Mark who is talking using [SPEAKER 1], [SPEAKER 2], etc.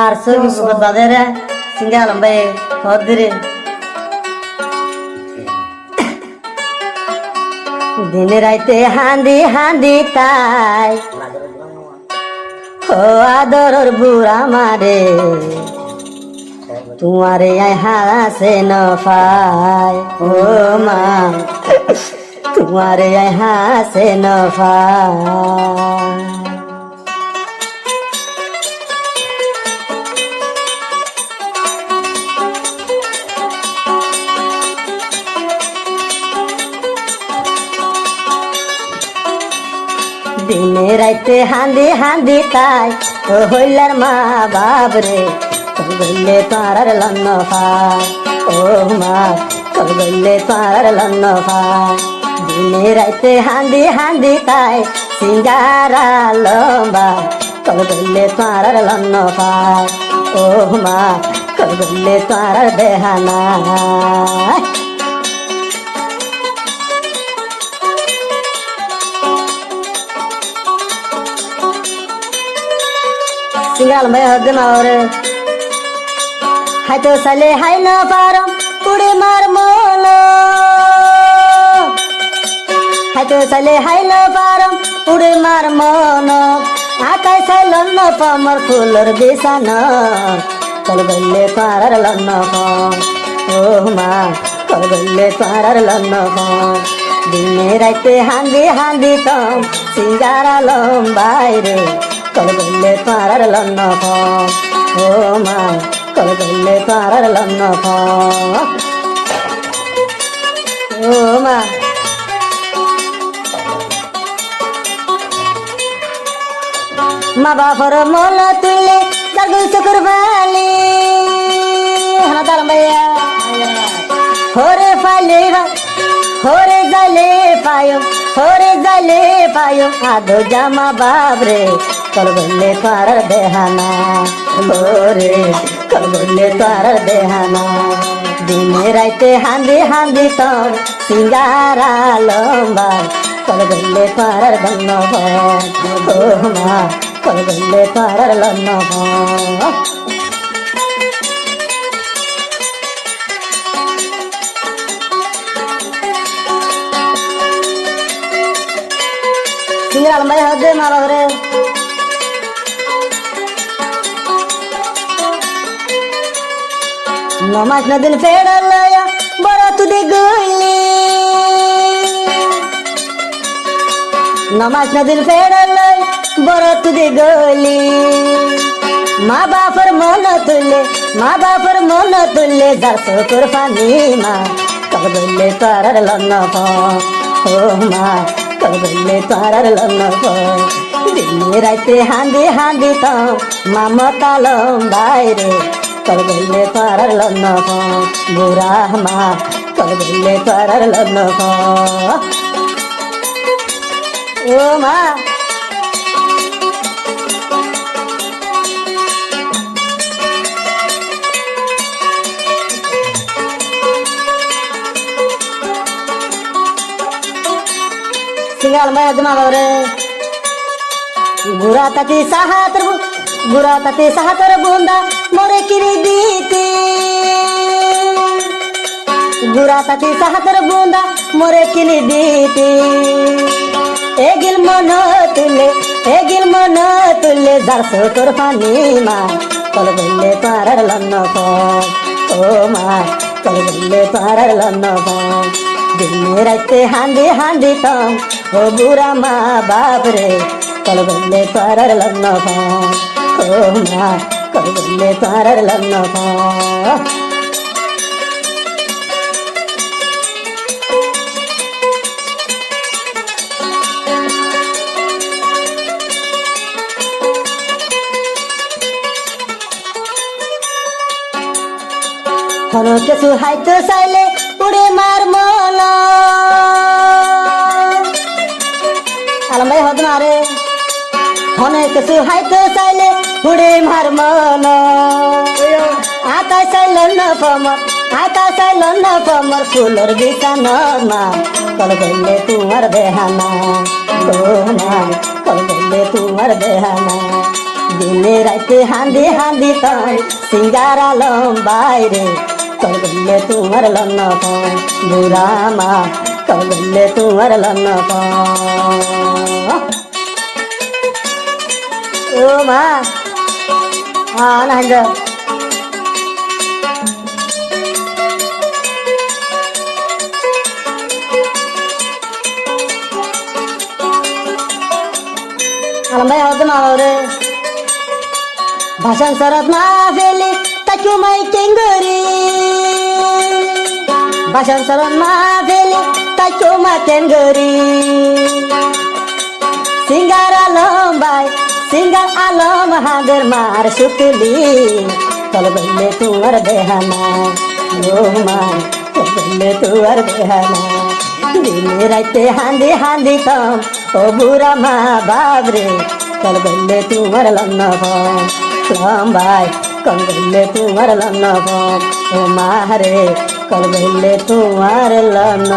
[SPEAKER 1] আর সবই বাজারে সিঙ্গা লম্বাই হদ্রে দিনে রাইতে হান্দি হান্দি তাই ও আদরর বুড়া মারে তোমারে আই হাসে নফায় ও মা তোমারে আই হাসে নফায় দিনে রাইতে হান্দি হান্দি তাই ও হইলার মা বাবরে বললে পাড়ার লন্ন পায় ও মা বললে পাড়ার লন্ন পায় দিনে রাইতে হান্দি হান্দি তাই সিঙ্গারা লম্বা বললে পাড়ার লন্ন পায় ও মা বললে পাড়ার দেহানা সিঙ্গাল ভাই হদ্দে মাওরে হাইতো সালে হাই না পারম পুড়ে মার মলো হাইতো সালে হাই না পারম পুড়ে মার মন আকাই সাই লন্ন পমর ফুলর বিছান চল গল্লে পাড়ার লন্ন ও মা চল গল্লে পাড়ার লন্ন দিনে রাইতে হান্দি হান্দি তম সিঙ্গারা লম্বাই রে চল গল্লে পাড়ার লন্ন ও মা চল গল্লে পাড়ার লন্ন ও মা মা বাপর মন তুলে দাগুল চকুর বালি হানা দাঁড়ান ভাইয়া হরে ফালে হরে জালে পায়ম হরে জালে পায়ম আদো জামা বাবরে চল গল্লে পাড়ার দেহানা ওরে চল গল্লে পাড়ার দেহানা দিনে রাইতে হান্দি হান্দি তোর সিঙ্গারা লম্বা চল গল্লে পাড়ার গন্ন ও মা চল গল্লে পাড়ার লন্ন সিঙ্গারা লম্বাই হদে মা বাবরে নমাজ নদিন ফেড়া লয়া বড় তুদে গইলি নমাজ নদিন ফেড়া লয় বড় তুদে গইলি মা বাপর মন তুললে যার চোখর পানি মা কল গইলে পাড়ার লন্ন ও মা কল গইলে পাড়ার লন্ন দিনে রাইতে হান্দি হান্দি তম মামতা লম্বাই রে চল গল্লে পাড়ার লন্ন বুড়া মা চল গল্লে পাড়ার লন্ন ও মা সিঙ্গাল মায়া জমা বাবরে বুড়া তাতি সাহাতর বুন্দা মোরে কিরি দিতি বুড়া তাতি সাহাতর বুন্দা মোরে কিনি দিতি এগিল মন তুলে যার চোখর পানি মা চল গল্লে পাড়ার লন্ন ও মা চল গল্লে পাড়ার লন্ন দিনে রাইতে হান্দি হান্দি তম ও বুড়া মা বাপরে চল গল্লে পাড়ার লন্ন ও মা চল গল্লে পাড়ার লন্ন হন কিছু হাইতে চাইলে উড়ে মার মন আলম ভাই হদ মারে হনে কিছু হাইতে চাইলে উড়ে মার মন আকাশ চাইল না পমর ফুলর বিছান মা চল গল্লে তোমার দেহানা ও মা চল গল্লে তোমার দেহানা দিনে রাতে হাঁদি হাঁদি তন সিঙ্গার আলম বাইরে করলে তোমার লন্ন বুড়া মা করলে তোমার লন্ন ও মা না আলম ভাই হতো মা রে ভাষণ শরৎ না ফেলে তাকে মাই কেঙ্গরি ভাষণ শরৎ না ফেলে তাকে মা কেঙ্গরি সিঙ্গার আলম ভাই সিঙ্গার আলম হাদের মার সুতুলি চল বললে তোমার বেহানা ও মা চল বললে তোমার বেহানা দিনে রাইতে হাঁদি হাঁদি তম ও বুড়া মা বাবরে চল বললে তোমার লন্ন ভাই কল বললে তোমার লন্ন ও মা রে কল বললে তোমার লন্ন